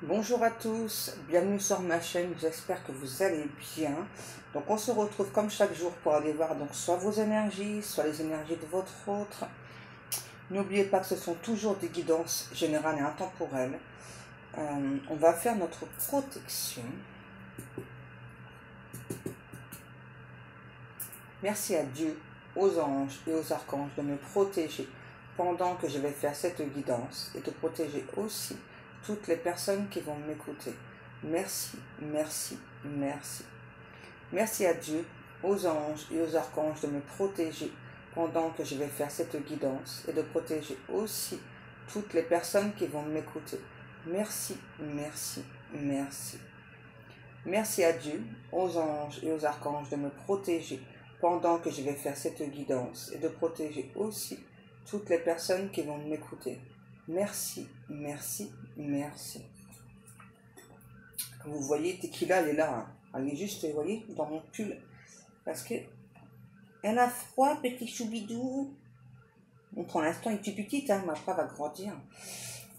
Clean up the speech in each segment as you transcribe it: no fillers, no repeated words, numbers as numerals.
Bonjour à tous, bienvenue sur ma chaîne, j'espère que vous allez bien. Donc on se retrouve comme chaque jour pour aller voir donc soit vos énergies, soit les énergies de votre autre. N'oubliez pas que ce sont toujours des guidances générales et intemporelles. On va faire notre protection. Merci à Dieu, aux anges et aux archanges de me protéger pendant que je vais faire cette guidance et de protéger aussi toutes les personnes qui vont m'écouter. Merci, merci, merci. Merci à Dieu, aux anges et aux archanges de me protéger pendant que je vais faire cette guidance et de protéger aussi toutes les personnes qui vont m'écouter. Merci, merci, merci. Merci à Dieu, aux anges et aux archanges de me protéger pendant que je vais faire cette guidance et de protéger aussi toutes les personnes qui vont m'écouter. Merci, merci, merci. Vous voyez, Tequila, elle est là. Hein. Elle est juste, vous voyez, dans mon pull. Parce que elle a froid, petit choubidou. Bon, pour l'instant, elle est toute petite, hein, mais après, elle va grandir.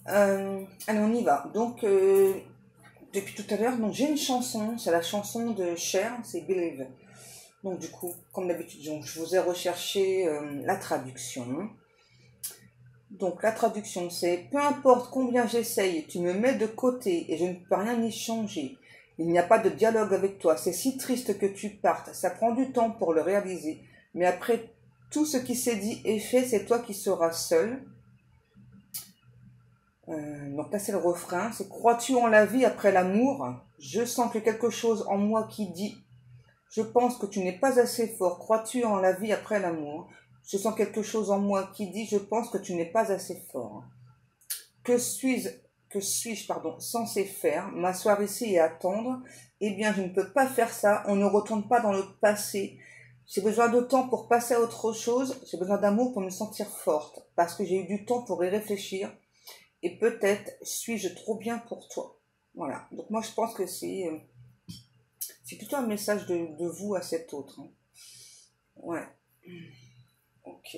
Allez, on y va. Donc, depuis tout à l'heure, j'ai une chanson. C'est la chanson de Cher, c'est Believe. Donc, du coup, comme d'habitude, je vous ai recherché la traduction. Donc, la traduction, c'est « Peu importe combien j'essaye, tu me mets de côté et je ne peux rien y changer. Il n'y a pas de dialogue avec toi. C'est si triste que tu partes. Ça prend du temps pour le réaliser. Mais après tout ce qui s'est dit et fait, c'est toi qui seras seul. » Donc là, c'est le refrain. C'est « Crois-tu en la vie après l'amour? Je sens que quelque chose en moi qui dit « Je pense que tu n'es pas assez fort. Crois-tu en la vie après l'amour? Je sens quelque chose en moi qui dit « Je pense que tu n'es pas assez fort. » Que suis-je, censé faire? M'asseoir ici et attendre? Eh bien, je ne peux pas faire ça. On ne retourne pas dans le passé. J'ai besoin de temps pour passer à autre chose. J'ai besoin d'amour pour me sentir forte. Parce que j'ai eu du temps pour y réfléchir. Et peut-être suis-je trop bien pour toi. Voilà. Donc moi, je pense que c'est plutôt un message de vous à cet autre. Hein. Ouais. Ok.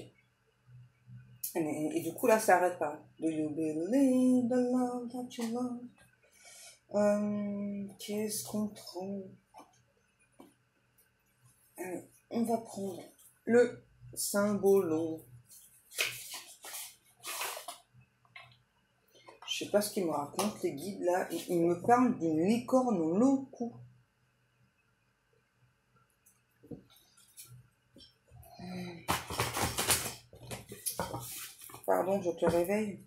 Et du coup, là, ça arrête pas. Do you believe the love that you love? Qu'est-ce qu'on prend? Allez, on va prendre le symbolon. Je sais pas ce qu'ils me racontent, les guides, là. Ils me parlent d'une licorne au long cou. Pardon, je te réveille.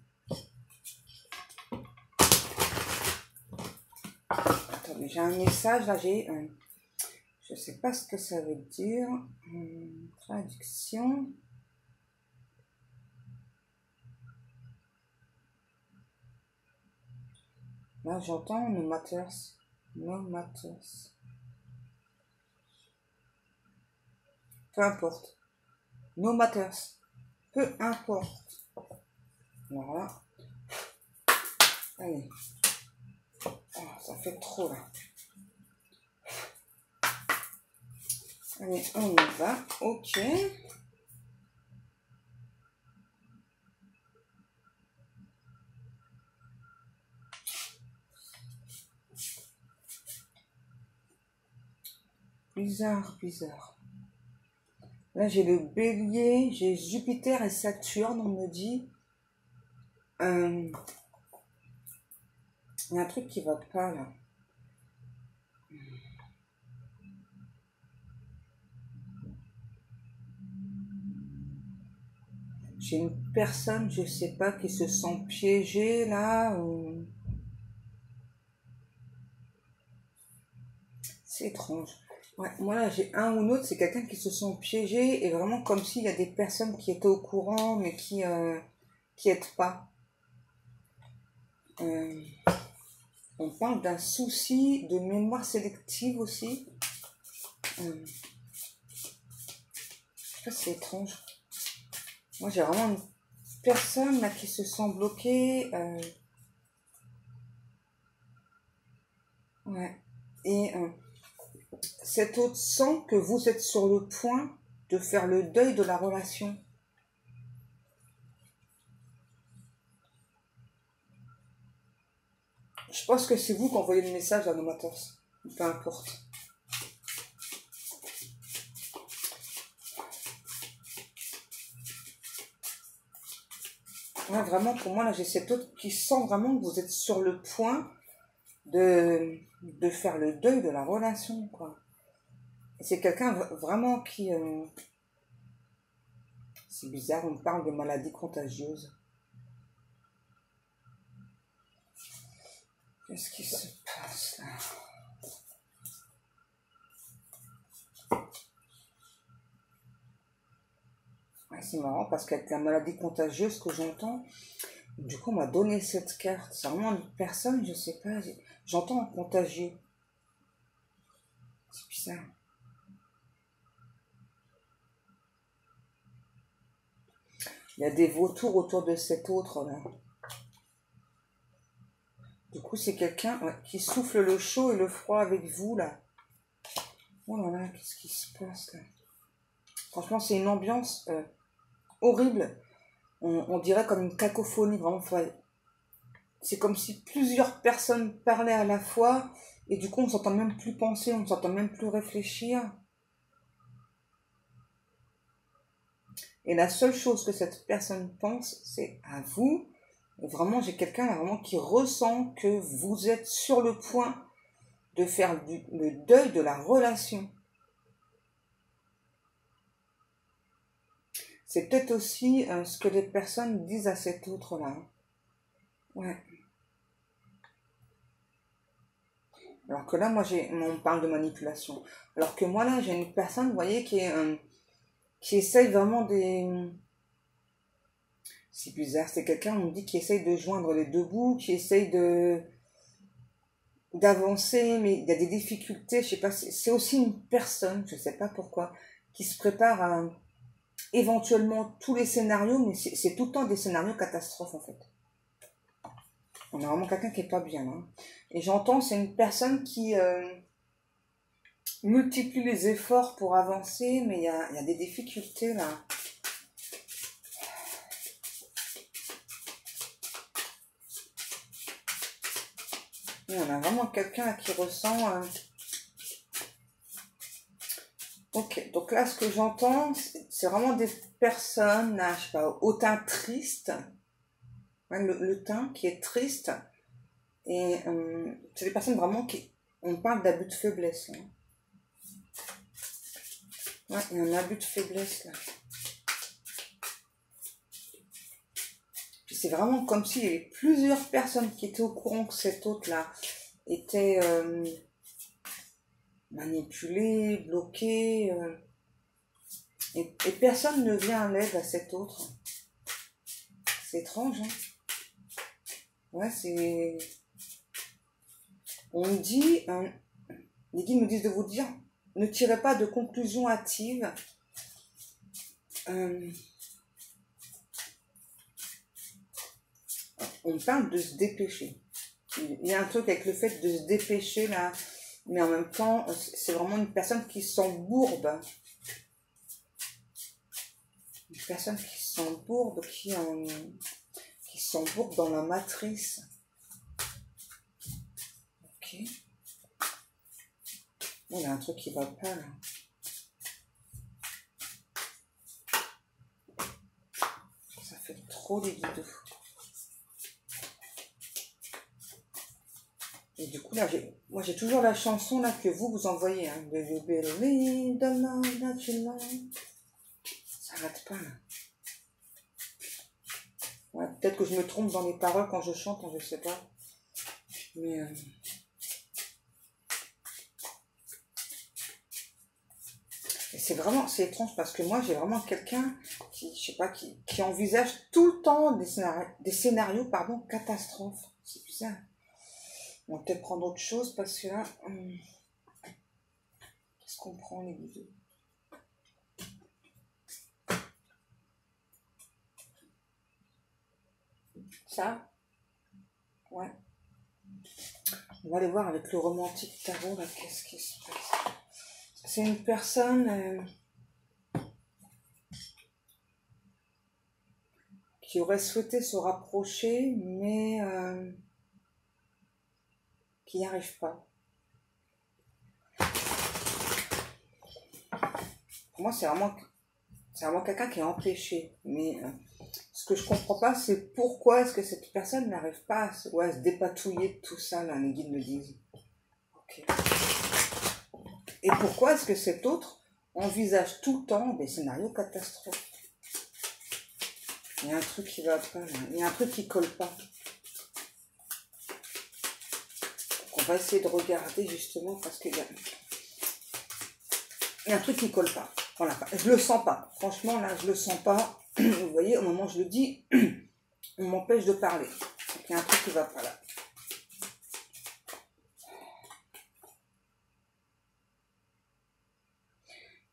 Attendez, j'ai un message, là, je sais pas ce que ça veut dire. Traduction. Là, j'entends no matters. No matters. Peu importe. No matters. Peu importe. Voilà. Allez. Oh, ça fait trop là. Allez, on y va. Ok. Bizarre, bizarre. Là, j'ai le bélier, j'ai Jupiter et Saturne, on me dit. Il y a un truc qui va pas, là. J'ai une personne, je sais pas, qui se sent piégée, là. C'est étrange. Ouais, moi, là, j'ai un ou l'autre, c'est quelqu'un qui se sent piégé, et vraiment comme s'il y a des personnes qui étaient au courant, mais qui aident pas. On parle d'un souci de mémoire sélective aussi. C'est étrange. Moi, j'ai vraiment une personne là qui se sent bloquée. Ouais. Et cet autre sent que vous êtes sur le point de faire le deuil de la relation. Je pense que c'est vous qui envoyez le message à Nomatos. Peu importe. Ouais, vraiment, pour moi, là, j'ai cet autre qui sent vraiment que vous êtes sur le point de faire le deuil de la relation, quoi. Et c'est quelqu'un vraiment qui... c'est bizarre, on me parle de maladies contagieuses. Qu'est-ce qui se passe, là? Ouais, c'est marrant, parce qu'avec la maladie contagieuse que j'entends, du coup, on m'a donné cette carte. C'est vraiment une personne, je sais pas, j'entends un contagieux. C'est bizarre. Il y a des vautours autour de cet autre, là. Du coup, c'est quelqu'un qui souffle le chaud et le froid avec vous, là. Oh là là, qu'est-ce qui se passe, là? Franchement, c'est une ambiance horrible. On dirait comme une cacophonie, vraiment. C'est comme si plusieurs personnes parlaient à la fois, et du coup, on ne s'entend même plus penser, on ne s'entend même plus réfléchir. Et la seule chose que cette personne pense, c'est à vous. Et vraiment, j'ai quelqu'un là vraiment qui ressent que vous êtes sur le point de faire le deuil de la relation. C'est peut-être aussi ce que les personnes disent à cet autre-là. Ouais. Alors que là, moi, on parle de manipulation. Alors que moi, là, j'ai une personne, vous voyez, qui essaye vraiment des... C'est bizarre, c'est quelqu'un, on me dit, qui essaye de joindre les deux bouts, qui essaye d'avancer, mais il y a des difficultés, je sais pas, c'est aussi une personne, je sais pas pourquoi, qui se prépare à éventuellement tous les scénarios, mais c'est tout le temps des scénarios catastrophes, en fait. On a vraiment quelqu'un qui est pas bien, hein. Et j'entends, c'est une personne qui multiplie les efforts pour avancer, mais il y a des difficultés, là. Et on a vraiment quelqu'un qui ressent... Ok, donc là, ce que j'entends, c'est vraiment des personnes, là, je sais pas, au teint triste, hein, le teint qui est triste, et c'est des personnes vraiment qui... On parle d'abus de faiblesse, hein. Ouais, il y a un abus de faiblesse, là. Puis c'est vraiment comme s'il y avait plusieurs personnes qui étaient au courant que cet autre-là était manipulé, bloqué, et personne ne vient à l'aide à cet autre. C'est étrange, hein. Ouais, c'est... On me dit, les guides me disent de vous dire, ne tirez pas de conclusions hâtives. On parle de se dépêcher. Il y a un truc avec le fait de se dépêcher là, mais en même temps, c'est vraiment une personne qui s'embourbe. Une personne qui s'embourbe, qui s'embourbe dans la matrice. Ok. Bon, il y a un truc qui va pas là. Ça fait trop les guides. Et du coup, là, moi, j'ai toujours la chanson là que vous envoyez. Hein, de You Believe the Love That You Love. Ça n'arrête pas, là. Ouais, peut-être que je me trompe dans les paroles quand je chante, hein, je sais pas. Mais... Et c'est étrange parce que moi, j'ai vraiment quelqu'un qui, je sais pas, qui envisage tout le temps des scénarios, catastrophes. C'est bizarre. On va peut-être prendre autre chose parce que là, qu'est-ce qu'on prend les guides? Ça? Ouais. On va aller voir avec le romantique tarot, là, qu'est-ce qui se passe? C'est une personne qui aurait souhaité se rapprocher, mais qui n'y arrive pas. Pour moi, c'est vraiment quelqu'un qui est empêché. Mais ce que je comprends pas, c'est pourquoi est-ce que cette personne n'arrive pas à se dépatouiller de tout ça, là, les guides me disent. Ok. Et pourquoi est-ce que cet autre envisage tout le temps des scénarios catastrophes? Il y a un truc qui va pas, là. Il y a un truc qui colle pas. Donc on va essayer de regarder justement parce qu'il y a un truc qui colle pas. Voilà, je le sens pas. Franchement, là, je le sens pas. Vous voyez, au moment où je le dis, on m'empêche de parler. Donc il y a un truc qui va pas là.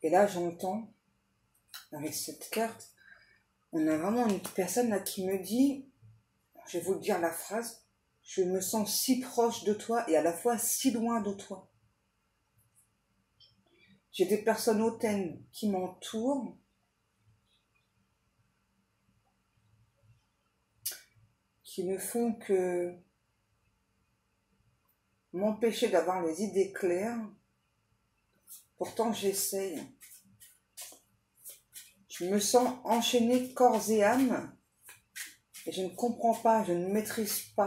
Et là, j'entends, avec cette carte, on a vraiment une personne là qui me dit, je vais vous dire la phrase, je me sens si proche de toi et à la fois si loin de toi. J'ai des personnes hautaines qui m'entourent, qui ne font que m'empêcher d'avoir les idées claires. Pourtant, j'essaye. Je me sens enchaînée corps et âme et je ne comprends pas, je ne maîtrise pas.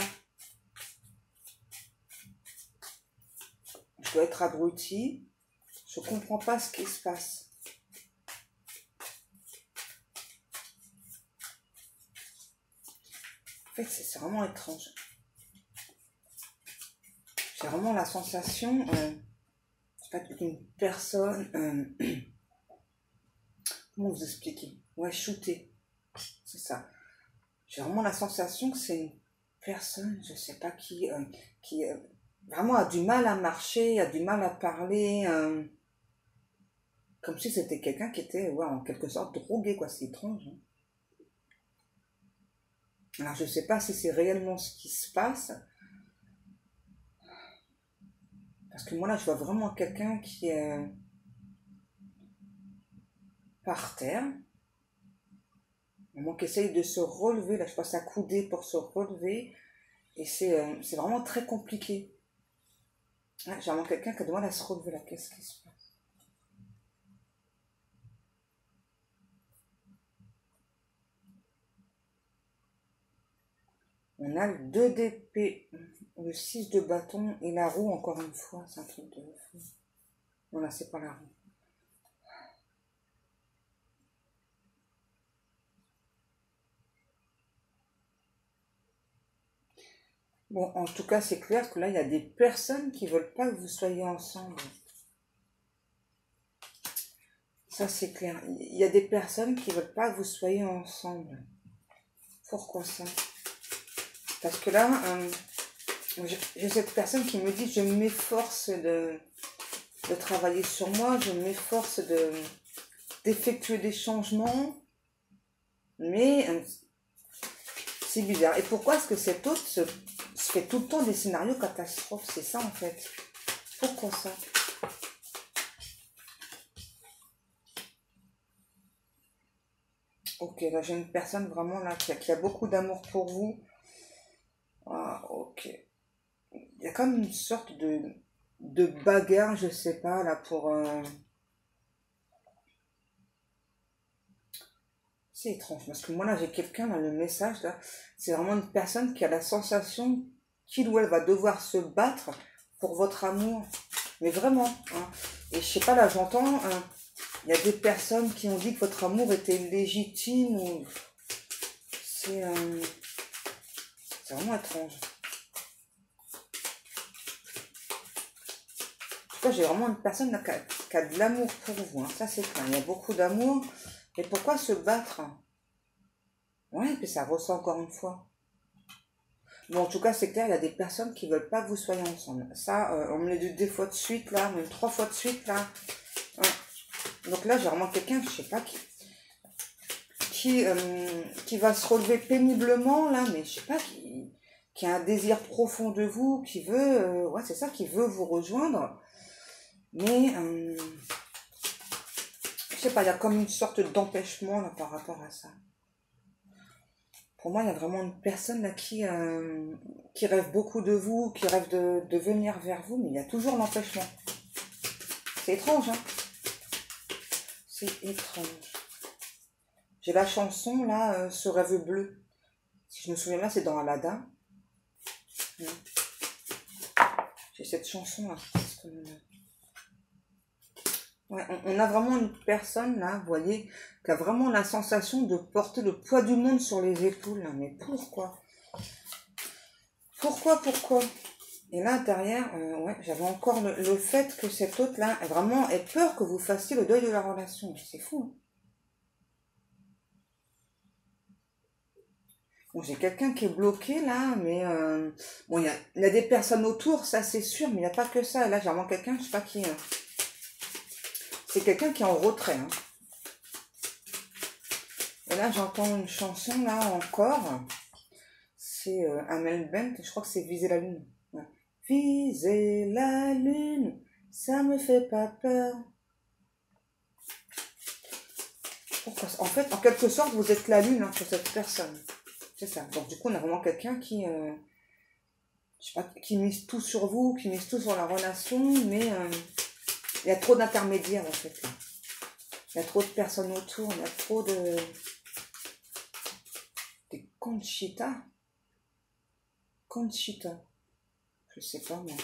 Je dois être abrutie, je ne comprends pas ce qui se passe. En fait, c'est vraiment étrange. J'ai vraiment la sensation d'une personne... comment vous expliquer? Ouais, shooter. C'est ça. J'ai vraiment la sensation que c'est une personne, je sais pas qui vraiment a du mal à marcher, a du mal à parler, comme si c'était quelqu'un qui était en quelque sorte drogué, quoi. C'est étrange. Hein. Alors je sais pas si c'est réellement ce qui se passe, parce que moi là je vois vraiment quelqu'un qui est par terre, moi qui essaye de se relever, là je passe à couder pour se relever, et c'est vraiment très compliqué. Ouais, j'ai vraiment quelqu'un qui a du mal à se relever là, qu'est-ce qui se passe? On a le 2 d'épée, le 6 de bâton et la roue encore une fois, c'est un truc de fou. Non là c'est pas la roue. Bon, en tout cas, c'est clair que là, il y a des personnes qui veulent pas que vous soyez ensemble. Ça, c'est clair. Il y a des personnes qui veulent pas que vous soyez ensemble. Pourquoi ça? Parce que là, j'ai cette personne qui me dit, je m'efforce de travailler sur moi, je m'efforce d'effectuer des changements, mais c'est bizarre. Et pourquoi est-ce que cet autre se fait tout le temps des scénarios catastrophes? C'est ça en fait. Pourquoi ça? Ok, là j'ai une personne vraiment là qui a beaucoup d'amour pour vous. Ah, ok. Il y a comme une sorte de bagarre, je sais pas, là pour... C'est étrange, parce que moi là j'ai quelqu'un, là le message là, c'est vraiment une personne qui a la sensation qu'il ou elle va devoir se battre pour votre amour. Mais vraiment, hein. Et je sais pas, là j'entends, il y a des personnes qui ont dit que votre amour était légitime ou... C'est vraiment étrange. En tout cas, j'ai vraiment une personne là, qui a de l'amour pour vous, hein. Ça c'est clair, il y a beaucoup d'amour. Mais pourquoi se battre? Ouais, et puis ça ressort encore une fois. Bon, en tout cas, c'est clair, il y a des personnes qui veulent pas que vous soyez ensemble. Ça, on me l'a dit 2 fois de suite, là, même 3 fois de suite, là. Ouais. Donc là, j'ai vraiment quelqu'un, je sais pas, qui va se relever péniblement, là, mais je sais pas, qui a un désir profond de vous, qui veut, ouais, c'est ça, qui veut vous rejoindre. Mais, je sais pas, il y a comme une sorte d'empêchement, là, par rapport à ça. Pour moi, il y a vraiment une personne là qui rêve beaucoup de vous, qui rêve de venir vers vous, mais il y a toujours l'empêchement. C'est étrange, hein? C'est étrange. J'ai la chanson, là, Ce rêve bleu. Si je me souviens bien, c'est dans Aladdin. J'ai cette chanson, là. Ouais, on a vraiment une personne, là, vous voyez, qui a vraiment la sensation de porter le poids du monde sur les épaules. Là. Mais pourquoi? Pourquoi? Et là, derrière, ouais, j'avais encore le fait que cet autre-là, vraiment, ait peur que vous fassiez le deuil de la relation. C'est fou, hein. Bon, j'ai quelqu'un qui est bloqué là, mais bon, il y a des personnes autour, ça c'est sûr, mais il n'y a pas que ça. Et là, j'ai vraiment quelqu'un, je sais pas qui. C'est quelqu'un qui est en retrait. Hein. Et là, j'entends une chanson là encore. C'est Amel Bent, je crois que c'est Viser la lune. Ouais. Viser la lune, ça me fait pas peur. Pourquoi? En fait, en quelque sorte, vous êtes la lune hein, pour cette personne. C'est ça. Donc du coup, on a vraiment quelqu'un qui, je sais pas, qui mise tout sur vous, qui mise tout sur la relation, mais il y a trop d'intermédiaires en fait. Là. Il y a trop de personnes autour, il y a trop de... Des Conchita. Conchita. Je sais pas moi.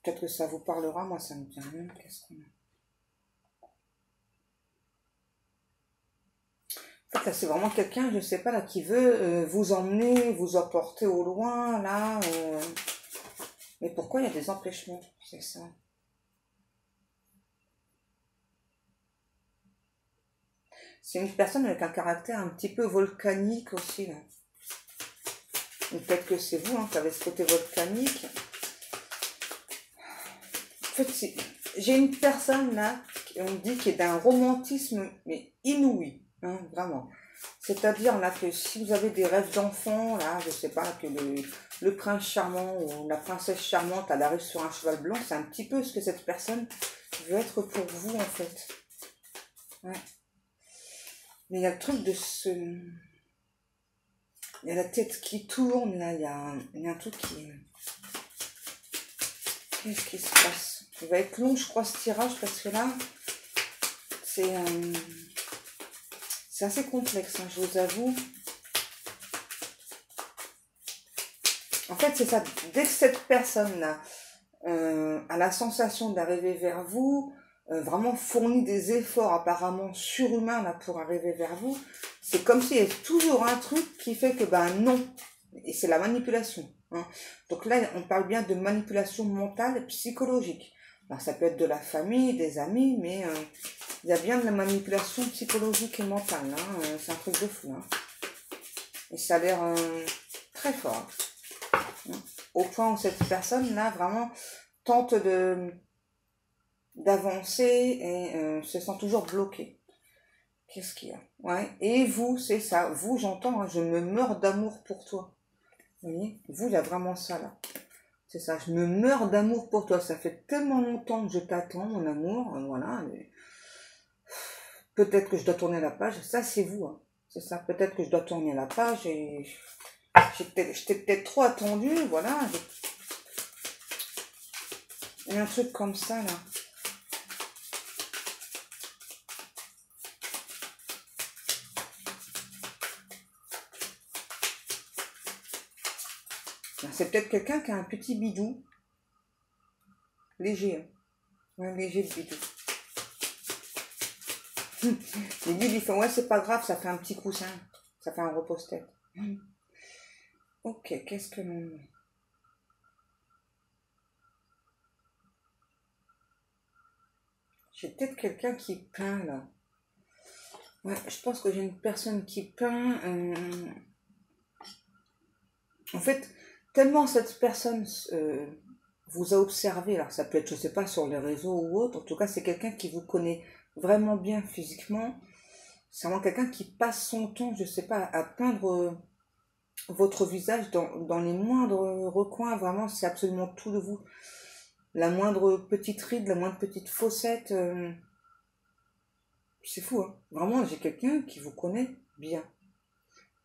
Peut-être que ça vous parlera, moi ça me dit rien. Qu'est-ce qu'on a? En fait, là, c'est vraiment quelqu'un, je sais pas, là, qui veut vous emmener, vous emporter au loin, là. Mais pourquoi il y a des empêchements? C'est ça. C'est une personne avec un caractère un petit peu volcanique aussi, là. Peut-être que c'est vous hein, qui avez ce côté volcanique. En fait, j'ai une personne, là, on me dit, qui est d'un romantisme, mais inouï. Hein, vraiment. C'est-à-dire là que si vous avez des rêves d'enfant, là, je sais pas, que le prince charmant ou la princesse charmante, elle arrive sur un cheval blanc, c'est un petit peu ce que cette personne veut être pour vous, en fait. Ouais. Mais il y a le truc de ce... Il y a la tête qui tourne, là, il y a un truc qui... Qu'est-ce qui se passe? Il va être long, je crois, ce tirage, parce que là, c'est assez complexe, hein, je vous avoue. En fait, c'est ça. Dès que cette personne-là a la sensation d'arriver vers vous, vraiment fournit des efforts apparemment surhumains là, pour arriver vers vous, c'est comme s'il y avait toujours un truc qui fait que, ben non. Et c'est la manipulation. Hein. Donc là, on parle bien de manipulation mentale et psychologique. Alors, ça peut être de la famille, des amis, mais il y a bien de la manipulation psychologique et mentale. Hein. C'est un truc de fou. Hein. Et ça a l'air très fort. Hein. Au point où cette personne-là, vraiment, tente d'avancer et se sent toujours bloquée. Qu'est-ce qu'il y a? Ouais. Et vous, c'est ça. Vous, j'entends, hein, je me meurs d'amour pour toi. Vous voyez? Vous, il y a vraiment ça, là. C'est ça, je me meurs d'amour pour toi. Ça fait tellement longtemps que je t'attends, mon amour. Voilà. Peut-être que je dois tourner la page. Ça, c'est vous. Hein. C'est ça. Peut-être que je dois tourner la page. Et je t'ai peut-être trop attendu. Voilà. Il y a un truc comme ça, là. C'est peut-être quelqu'un qui a un petit bidou. Léger. Hein. Un léger bidou. Les bides, ils font, ouais, c'est pas grave, ça fait un petit coussin. Ça fait un repose-tête. Ok, qu'est-ce que l'on... J'ai peut-être quelqu'un qui peint, là. Ouais, je pense que j'ai une personne qui peint. En fait, tellement cette personne vous a observé, alors ça peut être, je sais pas, sur les réseaux ou autre, en tout cas, c'est quelqu'un qui vous connaît vraiment bien physiquement. C'est vraiment quelqu'un qui passe son temps, je sais pas, à peindre votre visage dans les moindres recoins. Vraiment, c'est absolument tout de vous. La moindre petite ride, la moindre petite fossette. C'est fou, hein. Vraiment, j'ai quelqu'un qui vous connaît bien.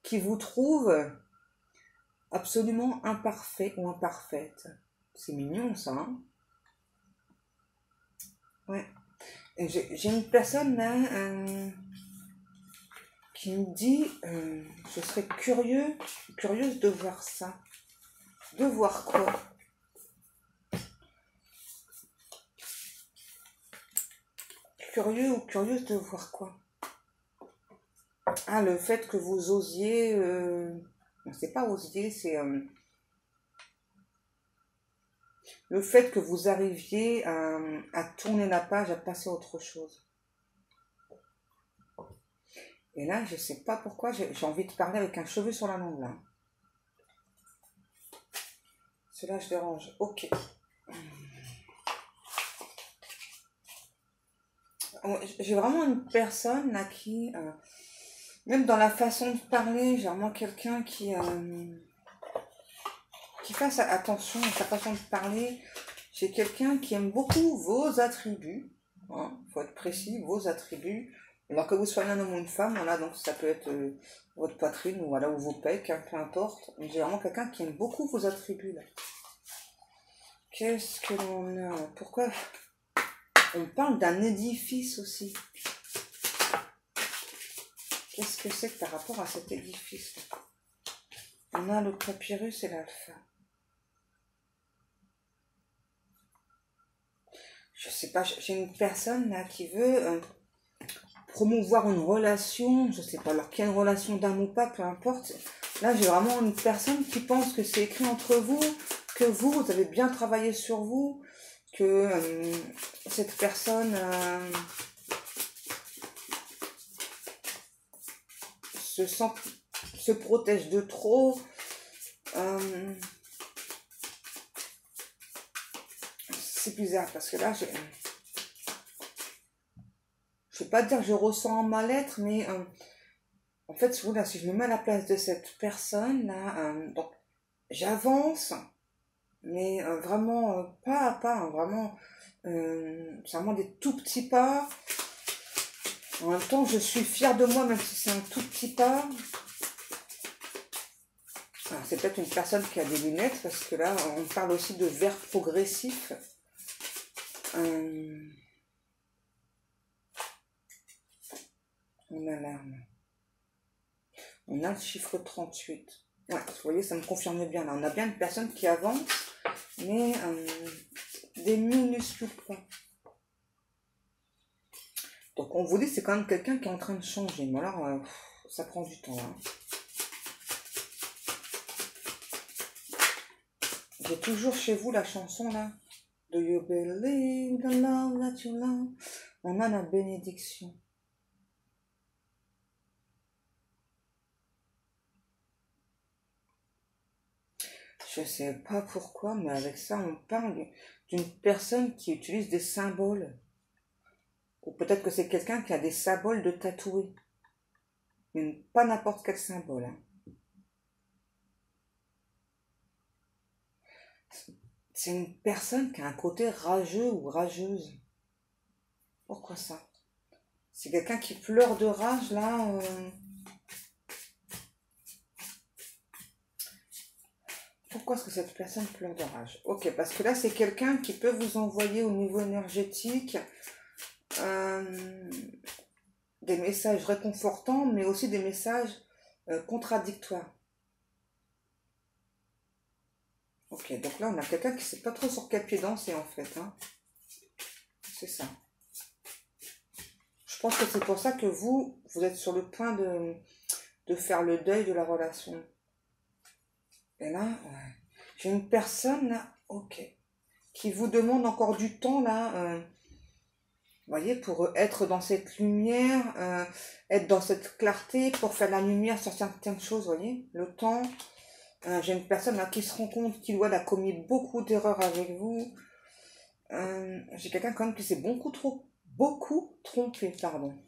qui vous trouve absolument imparfait ou imparfaite. C'est mignon ça, hein? Ouais. Et j'ai une personne là qui me dit je serais curieuse de voir ça. De voir quoi? Curieux ou curieuse de voir quoi? Ah, le fait que vous osiez... non, c'est pas osier, c'est... le fait que vous arriviez à tourner la page, à passer à autre chose. Et là, je sais pas pourquoi, j'ai envie de parler avec un cheveu sur la langue, là. Cela, je dérange. Ok. J'ai vraiment une personne, là, qui... même dans la façon de parler, j'ai vraiment quelqu'un qui fasse attention à sa façon de parler. J'ai quelqu'un qui aime beaucoup vos attributs. Hein, faut être précis, vos attributs. Alors que vous soyez un homme ou une femme, voilà, donc ça peut être votre poitrine ou, voilà, ou vos pecs, hein, peu importe. Mais j'ai vraiment quelqu'un qui aime beaucoup vos attributs là. Qu'est-ce que l'on a? Pourquoi on parle d'un édifice aussi? Qu'est-ce que c'est par rapport à cet édifice? On a le papyrus et l'alpha. Je sais pas, j'ai une personne là qui veut promouvoir une relation, je sais pas, alors qu'il y a une relation d'âme ou pas, peu importe. Là, j'ai vraiment une personne qui pense que c'est écrit entre vous, que vous avez bien travaillé sur vous, que cette personne se protège de trop. C'est bizarre parce que là, je vais pas dire que je ressens un mal-être, mais en fait, si je me mets à la place de cette personne là, donc j'avance, mais vraiment pas à pas, hein, vraiment, c'est vraiment des tout petits pas. En même temps, je suis fière de moi, même si c'est un tout petit pas. C'est peut-être une personne qui a des lunettes, parce que là, on parle aussi de verre progressif. On a l'arme. On a le chiffre 38. Ouais, vous voyez, ça me confirme bien. Là, on a bien une personne qui avance, mais des minuscules pas. Donc, on vous dit, c'est quand même quelqu'un qui est en train de changer. Mais alors, ça prend du temps. Hein. J'ai toujours chez vous la chanson, là. Do you believe the love that you love? On a la bénédiction. Je sais pas pourquoi, mais avec ça, on parle d'une personne qui utilise des symboles. Ou peut-être que c'est quelqu'un qui a des symboles de tatouer. Mais pas n'importe quel symbole. Hein. C'est une personne qui a un côté rageux ou rageuse. Pourquoi ça? C'est quelqu'un qui pleure de rage, là. Pourquoi est-ce que cette personne pleure de rage? Ok, parce que là, c'est quelqu'un qui peut vous envoyer au niveau énergétique des messages réconfortants, mais aussi des messages contradictoires. Ok, donc là, on a quelqu'un qui ne sait pas trop sur quel pied danser, en fait. Hein. C'est ça. Je pense que c'est pour ça que vous êtes sur le point de faire le deuil de la relation. Et là, ouais. J'ai une personne, là, ok, qui vous demande encore du temps, là, vous voyez, pour être dans cette lumière, être dans cette clarté, pour faire la lumière sur certaines choses, vous voyez, le temps. J'ai une personne là, qui se rend compte qu'il a commis beaucoup d'erreurs avec vous. J'ai quelqu'un quand même qui s'est beaucoup trompé, pardon.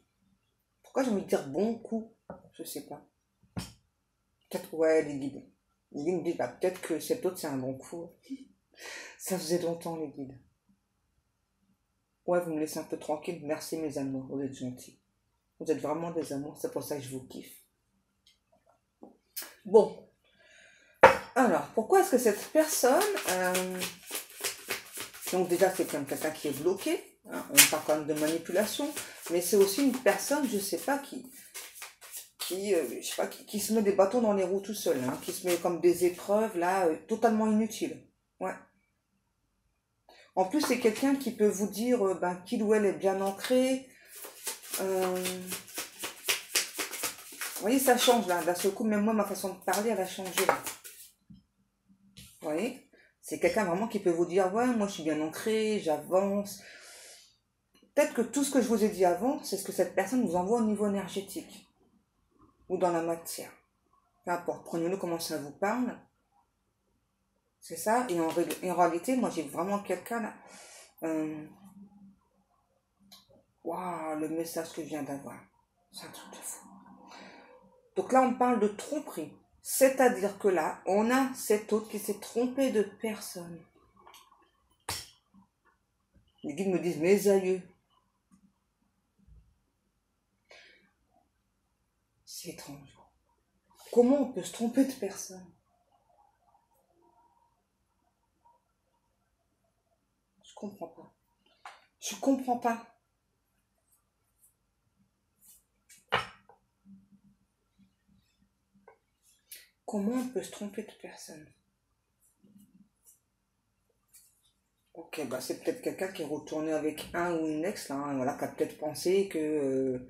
Pourquoi j'ai envie de dire bon coup? Je sais pas. Peut-être, ouais, les guides. Les guides me disent, bah, peut-être que cet autre c'est un bon coup. Ça faisait longtemps, les guides. Ouais, vous me laissez un peu tranquille. Merci, mes amours. Vous êtes gentils. Vous êtes vraiment des amours. C'est pour ça que je vous kiffe. Bon, alors, pourquoi est-ce que cette personne... donc déjà, c'est comme quelqu'un qui est bloqué. Hein, on parle quand même de manipulation. Mais c'est aussi une personne, je sais pas, je sais pas, qui se met des bâtons dans les roues tout seul. Hein, qui se met comme des épreuves, là, totalement inutiles. Ouais. En plus, c'est quelqu'un qui peut vous dire qu'il ou elle est bien ancré. Vous voyez, ça change là. D'un seul coup, même moi, ma façon de parler, elle a changé là. Vous voyez? C'est quelqu'un vraiment qui peut vous dire, ouais, moi je suis bien ancré, j'avance. Peut-être que tout ce que je vous ai dit avant, c'est ce que cette personne vous envoie au niveau énergétique ou dans la matière. Peu importe, prenez-le comment ça vous parle. C'est ça. Et en réalité, moi j'ai vraiment quelqu'un là. Waouh, le message que je viens d'avoir. C'est un truc de fou. Donc là, on parle de tromperie. C'est-à-dire que là, on a cet autre qui s'est trompé de personne. Les guides me disent, mes aïeux. C'est étrange. Comment on peut se tromper de personne? Je comprends pas. Je comprends pas. Comment on peut se tromper de personne? Ok, bah c'est peut-être quelqu'un qui est retourné avec un ou une ex, là, hein, voilà, qui a peut-être pensé que...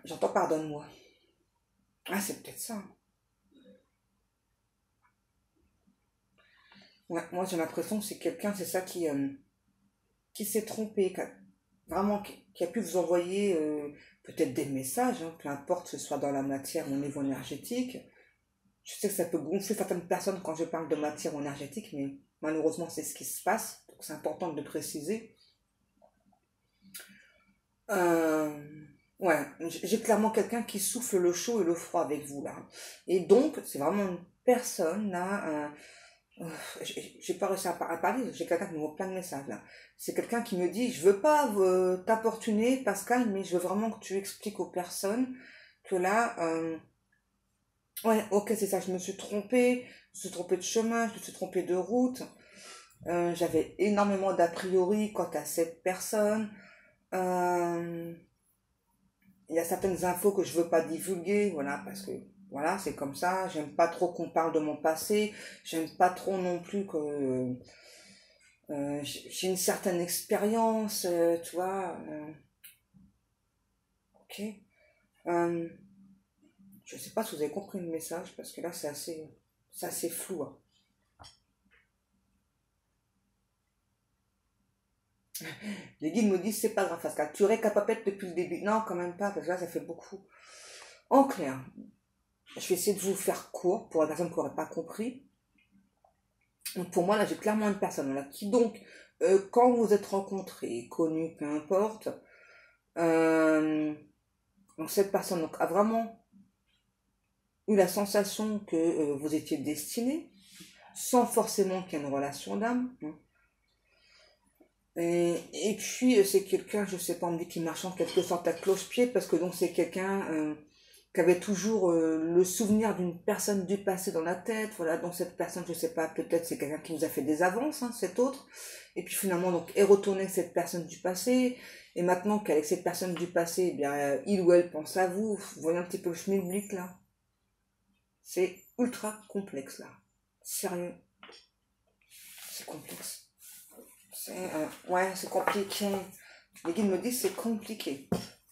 j'entends pardonne-moi. Ah, c'est peut-être ça. Ouais, moi j'ai l'impression que c'est quelqu'un, c'est ça qui s'est trompé, vraiment, qui a pu vous envoyer peut-être des messages, hein, peu importe que ce soit dans la matière ou au niveau énergétique. Je sais que ça peut gonfler certaines personnes quand je parle de matière ou énergétique, mais malheureusement c'est ce qui se passe, donc c'est important de le préciser. Euh, ouais, j'ai clairement quelqu'un qui souffle le chaud et le froid avec vous là. Et donc, c'est vraiment une personne là. J'ai pas réussi à parler, j'ai quelqu'un qui me voit plein de messages là. C'est quelqu'un qui me dit, je veux pas t'importuner Pascal, mais je veux vraiment que tu expliques aux personnes que là, ouais, ok, c'est ça, je me suis trompée, je me suis trompée de chemin, je me suis trompée de route. J'avais énormément d'a priori quant à cette personne. Euh, il y a certaines infos que je veux pas divulguer, voilà, parce que voilà, c'est comme ça. J'aime pas trop qu'on parle de mon passé. J'aime pas trop non plus que j'ai une certaine expérience, tu vois. Ok. Euh, je sais pas si vous avez compris le message parce que là c'est assez flou. Hein. Les guides me disent c'est pas grave, Pascal. Tu aurais qu'à pas pète depuis le début. Non, quand même pas parce que là ça fait beaucoup. En clair, je vais essayer de vous faire court pour les personnes qui n'auraient pas compris. Donc pour moi, là, j'ai clairement une personne là, qui donc, quand vous êtes rencontrés, connus, peu importe, euh, donc cette personne donc, a vraiment eu la sensation que vous étiez destinés, sans forcément qu'il y ait une relation d'âme. Hein. Et puis, c'est quelqu'un, je sais pas, on me dit qui marche en quelque sorte à cloche-pied, parce que donc c'est quelqu'un qui avait toujours le souvenir d'une personne du passé dans la tête. Voilà, donc cette personne, je sais pas, peut-être c'est quelqu'un qui nous a fait des avances, hein, cet autre. Et puis finalement, donc, est retourné avec cette personne du passé. Et maintenant qu'avec cette personne du passé, eh bien, il ou elle pense à vous. Vous voyez un petit peu le schmilblick là. C'est ultra complexe là. Sérieux, c'est complexe. Ouais, c'est compliqué. Les guides me disent c'est compliqué.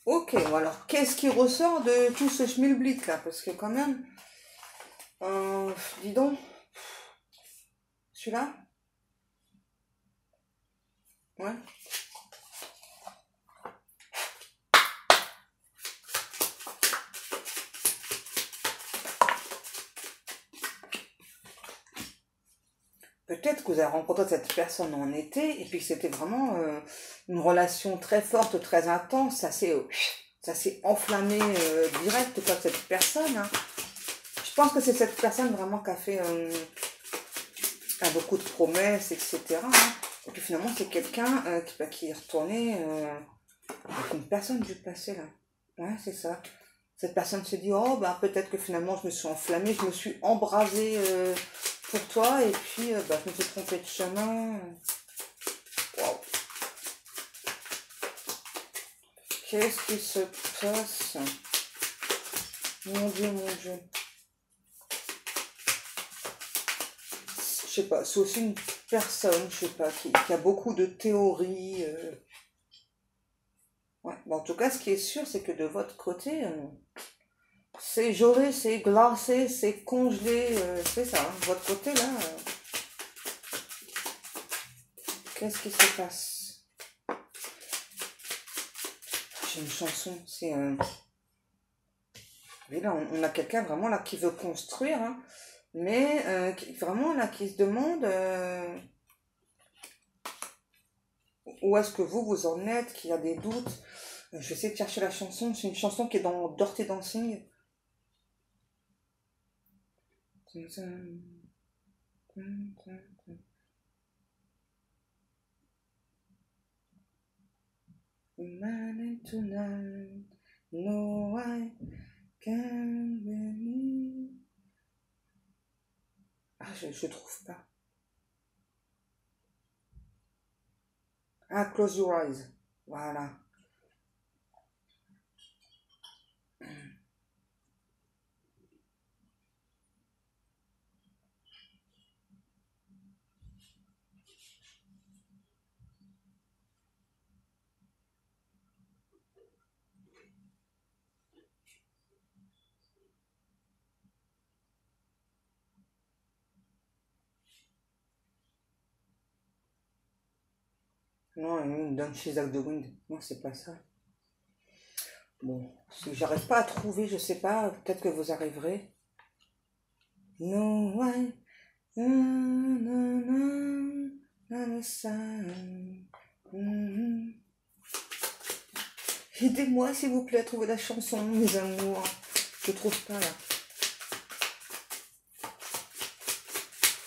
Ok, bon alors qu'est-ce qui ressort de tout ce schmilblick là? Parce que quand même, dis donc, celui-là, ouais. Peut-être que vous avez rencontré cette personne en été et puis que c'était vraiment une relation très forte, très intense, ça s'est enflammé direct comme cette personne. Hein. Je pense que c'est cette personne vraiment qui a fait beaucoup de promesses, etc. Hein. Et puis finalement, c'est quelqu'un qui est retourné avec une personne du passé, là. Ouais, c'est ça. Cette personne se dit, oh, bah, peut-être que finalement, je me suis enflammée, je me suis embrasée pour toi, et puis, bah, je me suis trompée de chemin. Wow. Qu'est-ce qui se passe? Mon Dieu, mon Dieu. Je sais pas, c'est aussi une personne, je sais pas, qui a beaucoup de théories. Ouais. Bon, en tout cas, ce qui est sûr, c'est que de votre côté, c'est gelé, c'est glacé, c'est congelé, c'est ça. Hein. De votre côté, là, qu'est-ce qui se passe? J'ai une chanson, c'est... oui, là, on a quelqu'un vraiment là qui veut construire, hein, mais vraiment là qui se demande où est-ce que vous en êtes, qu'il y a des doutes. Je vais essayer de chercher la chanson. C'est une chanson qui est dans Dirty Dancing. Tonight, no, I can't believe. Ah, je trouve pas. Ah, Close Your Eyes. Voilà. Non, une Don't Chase Out the Wind. Non, c'est pas ça. Bon, si j'arrive pas à trouver, je sais pas, peut-être que vous arriverez. No, I... Na, na, na, na, na, sun. Mhm. Aidez-moi, s'il vous plaît, à trouver la chanson, mes amours. Je trouve pas, là.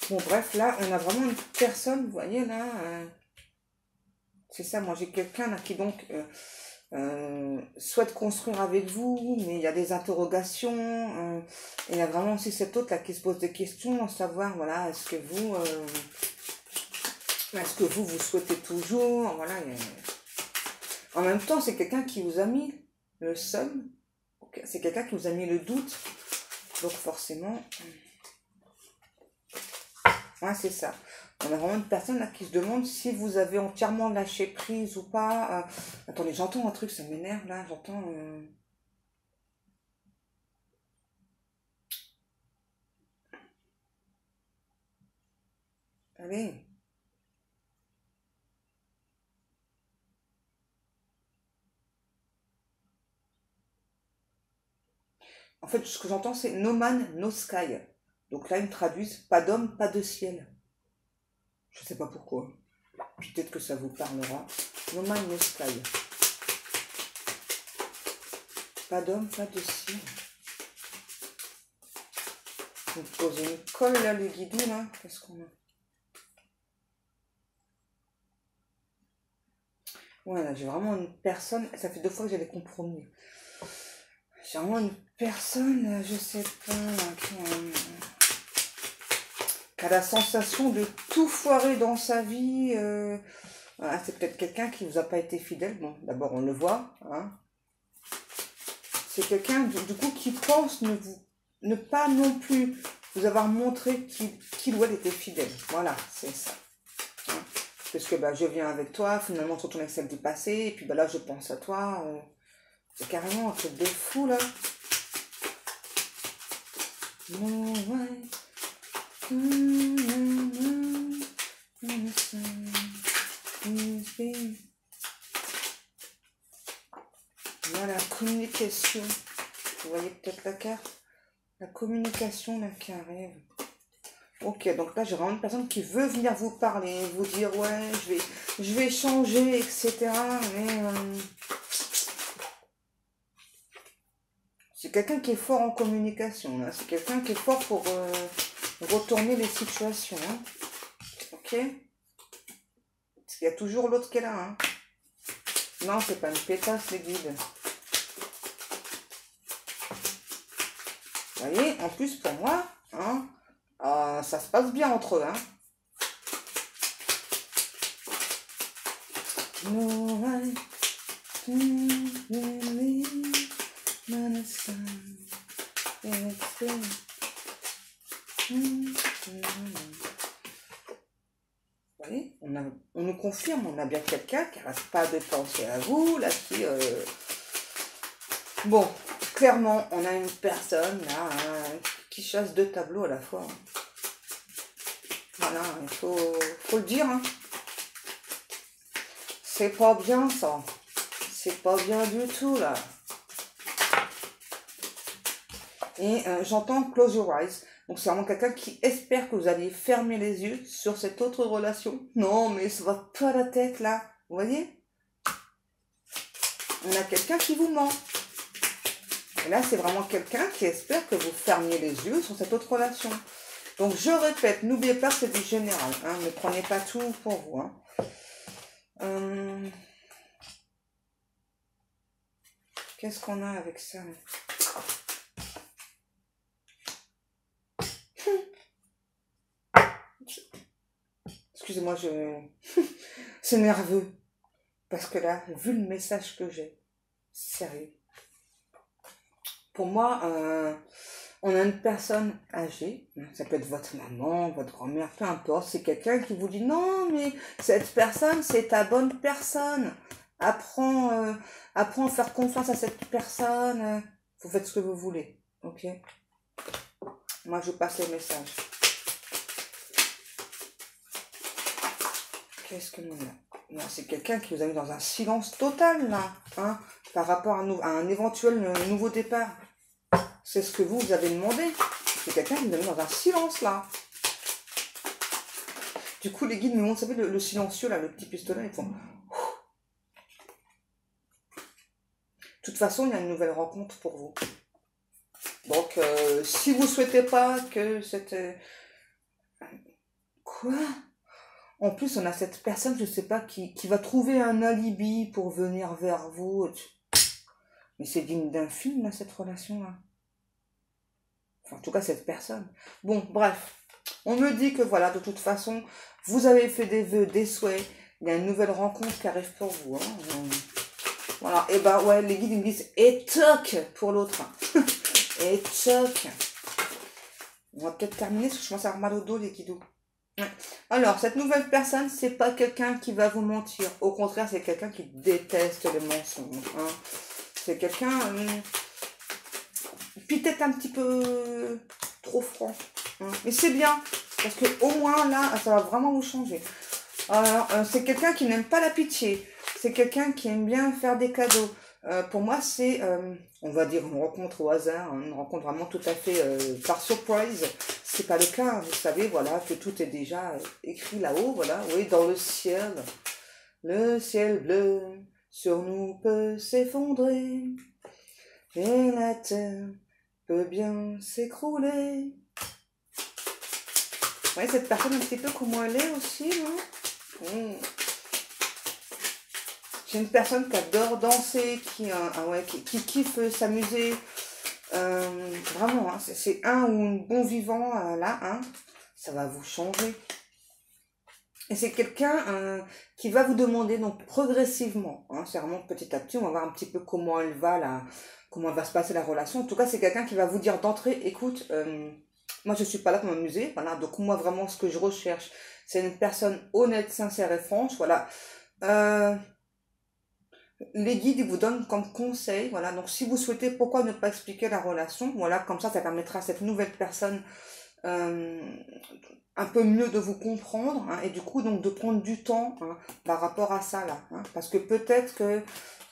Bon, bref, là, on a vraiment une personne, vous voyez, là... c'est ça, moi, j'ai quelqu'un, là, qui, donc... souhaite construire avec vous, mais il y a des interrogations. Et il y a vraiment aussi cet autre là qui se pose des questions, à savoir, voilà, est-ce que vous souhaitez toujours, voilà. En même temps, c'est quelqu'un qui vous a mis le seum, c'est quelqu'un qui vous a mis le doute, donc forcément, ouais, c'est ça. On a vraiment une personne là qui se demande si vous avez entièrement lâché prise ou pas. Attendez, j'entends un truc, ça m'énerve là, j'entends... Allez. En fait, ce que j'entends, c'est no man, no sky. Donc là, ils me traduisent pas d'homme, pas de ciel. Je sais pas pourquoi. Peut-être que ça vous parlera. No man, no sky. Pas d'homme, pas de ciel. Vous me posez une colle là, le guidon là. Qu'est-ce qu'on a? Ouais, là, j'ai vraiment une personne. Ça fait 2 fois que j'ai des compromis. J'ai vraiment une personne, je sais pas, qui a la sensation de tout foirer dans sa vie. Voilà, c'est peut-être quelqu'un qui vous a pas été fidèle. Bon, d'abord, on le voit. Hein. C'est quelqu'un, du coup, qui pense ne pas non plus vous avoir montré qu'il ou elle était fidèle. Voilà, c'est ça. Hein. Parce que bah, je viens avec toi, finalement, on se retourne avec celle du passé, et puis bah, là, je pense à toi. C'est carrément un truc de fou, là. No, ouais. Là, la communication. Vous voyez peut-être la carte? La communication là qui arrive. Ok, donc là j'ai vraiment une personne qui veut venir vous parler, vous dire ouais, je vais changer, etc. Mais c'est quelqu'un qui est fort en communication. Là. C'est quelqu'un qui est fort pour retourner les situations. Hein. Ok? Parce qu'il y a toujours l'autre qui est là. Hein. Non, c'est pas une pétasse, les guides. Vous voyez, en plus pour moi, hein, ça se passe bien entre eux. Hein. Vous voyez, on nous confirme, on a bien quelqu'un qui n'arrête pas de penser à vous, là, qui... Bon, clairement, on a une personne, là, hein, qui chasse deux tableaux à la fois. Hein. Voilà, il faut le dire. Hein. C'est pas bien, ça. C'est pas bien du tout, là. Et j'entends close your eyes. Donc c'est vraiment quelqu'un qui espère que vous allez fermer les yeux sur cette autre relation. Non, mais ça va pas la tête, là. Vous voyez? On a quelqu'un qui vous ment. Et là, c'est vraiment quelqu'un qui espère que vous fermiez les yeux sur cette autre relation. Donc, je répète, n'oubliez pas que c'est du général. Hein, ne prenez pas tout pour vous. Hein. Qu'est-ce qu'on a avec ça? Excusez-moi, c'est nerveux. Parce que là, vu le message que j'ai, sérieux. Pour moi, on a une personne âgée, ça peut être votre maman, votre grand-mère, peu importe, c'est quelqu'un qui vous dit non, mais cette personne, c'est ta bonne personne. Apprends à faire confiance à cette personne. Vous faites ce que vous voulez, ok? Moi, je passe les messages. Qu'est-ce que nous a? C'est quelqu'un qui vous a mis dans un silence total, là, hein, par rapport à un éventuel nouveau départ. C'est ce que vous avez demandé. C'est quelqu'un qui vous a mis dans un silence, là. Du coup, les guides me montrent, vous savez, le silencieux, là, le petit pistolet, ils font... De toute façon, il y a une nouvelle rencontre pour vous. Donc, si vous ne souhaitez pas que cette... Quoi? En plus, on a cette personne, je ne sais pas, qui va trouver un alibi pour venir vers vous. Mais c'est digne d'un film, là, cette relation-là. Enfin, en tout cas, cette personne. Bon, bref. On me dit que, voilà, de toute façon, vous avez fait des vœux, des souhaits. Il y a une nouvelle rencontre qui arrive pour vous. Hein. Voilà. Et bah, ouais, les guides, ils me disent « et toc » pour l'autre. Et toc. On va peut-être terminer, parce que je commence à avoir mal au dos, les guides. Ouais. Alors, cette nouvelle personne, c'est pas quelqu'un qui va vous mentir. Au contraire, c'est quelqu'un qui déteste les mensonges. Hein. C'est quelqu'un... peut-être un petit peu trop franc. Hein. Mais c'est bien. Parce que au moins, là, ça va vraiment vous changer. Alors, c'est quelqu'un qui n'aime pas la pitié. C'est quelqu'un qui aime bien faire des cadeaux. Pour moi, c'est, on va dire, une rencontre au hasard. Hein, une rencontre vraiment tout à fait par surprise. C'est pas le cas, hein, vous savez, voilà, que tout est déjà écrit là-haut, voilà, oui, dans le ciel. Le ciel bleu sur nous peut s'effondrer, et la terre peut bien s'écrouler. Vous voyez, cette personne un petit peu comment elle est aussi, non? J'ai une personne qui adore danser, qui kiffe s'amuser. Vraiment, hein, c'est un ou un bon vivant, là, hein, ça va vous changer. Et c'est quelqu'un qui va vous demander, donc progressivement, hein, c'est vraiment petit à petit, on va voir un petit peu comment elle va, là, comment va se passer la relation. En tout cas, c'est quelqu'un qui va vous dire d'entrée, écoute, moi je suis pas là pour m'amuser, voilà, donc moi vraiment ce que je recherche, c'est une personne honnête, sincère et franche, voilà. Les guides, ils vous donnent comme conseil, voilà, donc si vous souhaitez, pourquoi ne pas expliquer la relation, voilà, comme ça permettra à cette nouvelle personne un peu mieux de vous comprendre, hein, et du coup, donc, de prendre du temps, hein, par rapport à ça, là, hein, parce que peut-être que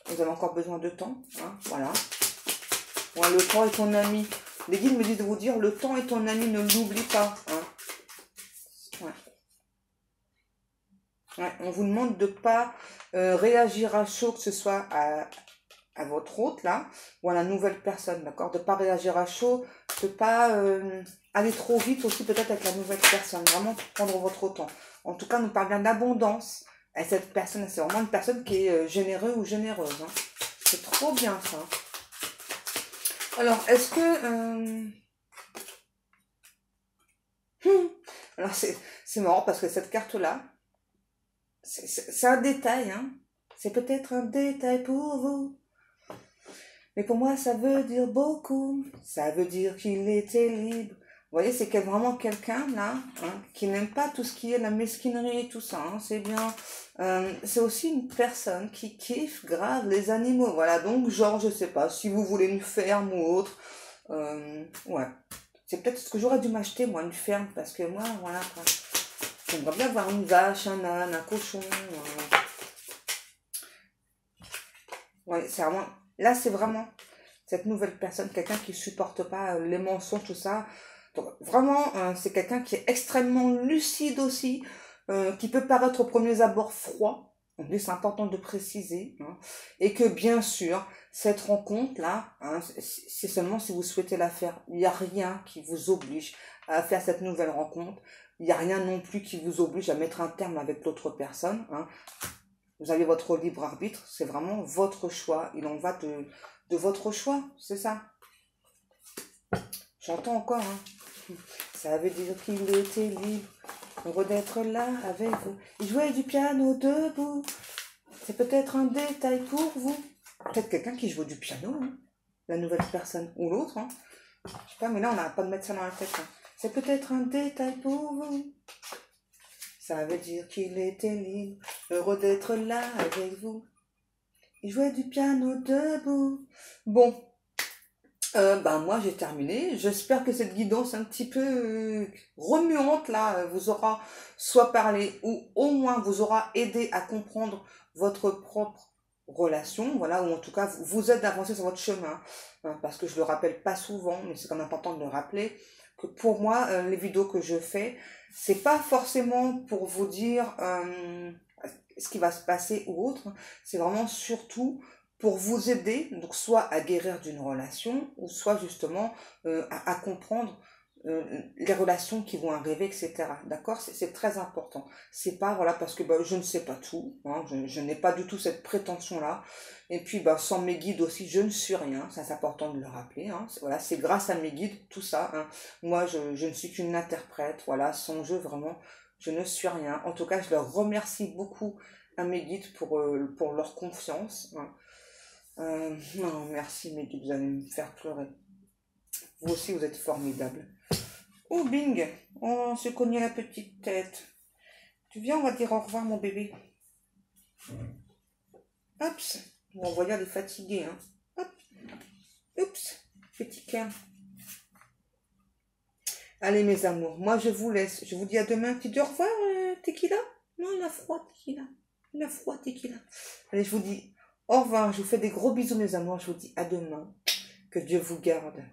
vous avez encore besoin de temps, hein, voilà. Ouais, le temps est ton ami. Les guides me disent de vous dire, le temps est ton ami, ne l'oublie pas, hein. Ouais. Ouais, on vous demande de ne pas réagir à chaud, que ce soit à votre hôte, là, ou à la nouvelle personne, d'accord? De ne pas réagir à chaud, de ne pas aller trop vite aussi, peut-être avec la nouvelle personne. Vraiment, prendre votre temps. En tout cas, nous parle bien d'abondance. Et cette personne, c'est vraiment une personne qui est généreuse ou généreuse. Hein. C'est trop bien, ça. Alors, est-ce que... Alors c'est marrant parce que cette carte-là, c'est un détail, hein. C'est peut-être un détail pour vous. Mais pour moi, ça veut dire beaucoup. Ça veut dire qu'il était libre. Vous voyez, c'est vraiment quelqu'un, là, hein, qui n'aime pas tout ce qui est la mesquinerie et tout ça. Hein, c'est bien. C'est aussi une personne qui kiffe grave les animaux. Voilà, donc, genre, je sais pas, si vous voulez une ferme ou autre. Ouais. C'est peut-être ce que j'aurais dû m'acheter, moi, une ferme. Parce que moi, voilà, quoi. J'aimerais bien avoir une vache, un âne, un cochon. Ouais, c'est vraiment... Là, c'est vraiment cette nouvelle personne, quelqu'un qui supporte pas les mensonges, tout ça. Donc, vraiment, c'est quelqu'un qui est extrêmement lucide aussi, qui peut paraître au premier abord froid. Donc, c'est important de préciser. Hein, et que, bien sûr, cette rencontre-là, hein, c'est seulement si vous souhaitez la faire. Il n'y a rien qui vous oblige à faire cette nouvelle rencontre. Il n'y a rien non plus qui vous oblige à mettre un terme avec l'autre personne. Hein. Vous avez votre libre arbitre, c'est vraiment votre choix. Il en va de votre choix, c'est ça. J'entends encore, hein. Ça veut dire qu'il était libre, heureux d'être là avec vous. Il jouait du piano debout. C'est peut-être un détail pour vous. Peut-être quelqu'un qui joue du piano, hein. La nouvelle personne ou l'autre. Hein. Je sais pas, mais là, on n'arrête pas de mettre ça dans la tête. Hein. C'est peut-être un détail pour vous. Ça veut dire qu'il était libre, heureux d'être là avec vous. Il jouait du piano debout. Bon, moi j'ai terminé. J'espère que cette guidance un petit peu remuante là vous aura soit parlé ou au moins vous aura aidé à comprendre votre propre relation, voilà, ou en tout cas vous aide à avancer sur votre chemin. Hein, parce que je le rappelle pas souvent, mais c'est quand même important de le rappeler que pour moi les vidéos que je fais, c'est pas forcément pour vous dire ce qui va se passer ou autre. C'est vraiment surtout pour vous aider, donc soit à guérir d'une relation, ou soit justement à comprendre les relations qui vont arriver, etc. D'accord? C'est très important. C'est pas, voilà, parce que je ne sais pas tout, hein, je n'ai pas du tout cette prétention-là. Et puis, sans mes guides aussi, je ne suis rien. Ça, c'est important de le rappeler. Hein. Voilà, c'est grâce à mes guides, tout ça. Hein. Moi, je ne suis qu'une interprète. Voilà, sans jeu, vraiment, je ne suis rien. En tout cas, je leur remercie beaucoup à mes guides pour leur confiance. Hein. Non, merci mes guides, vous allez me faire pleurer. Vous aussi, vous êtes formidables. Oh, bing, on se cognait la petite tête. Tu viens, on va dire au revoir, mon bébé. Oups, bon, on va dire, elle est fatiguée. Hein. Hop. Oups, petit cœur. Allez, mes amours, moi, je vous laisse. Je vous dis à demain. Tu dis au revoir, Tequila? Non, il a froid, Tequila. Il a froid, Tequila. Allez, je vous dis au revoir. Je vous fais des gros bisous, mes amours. Je vous dis à demain. Que Dieu vous garde.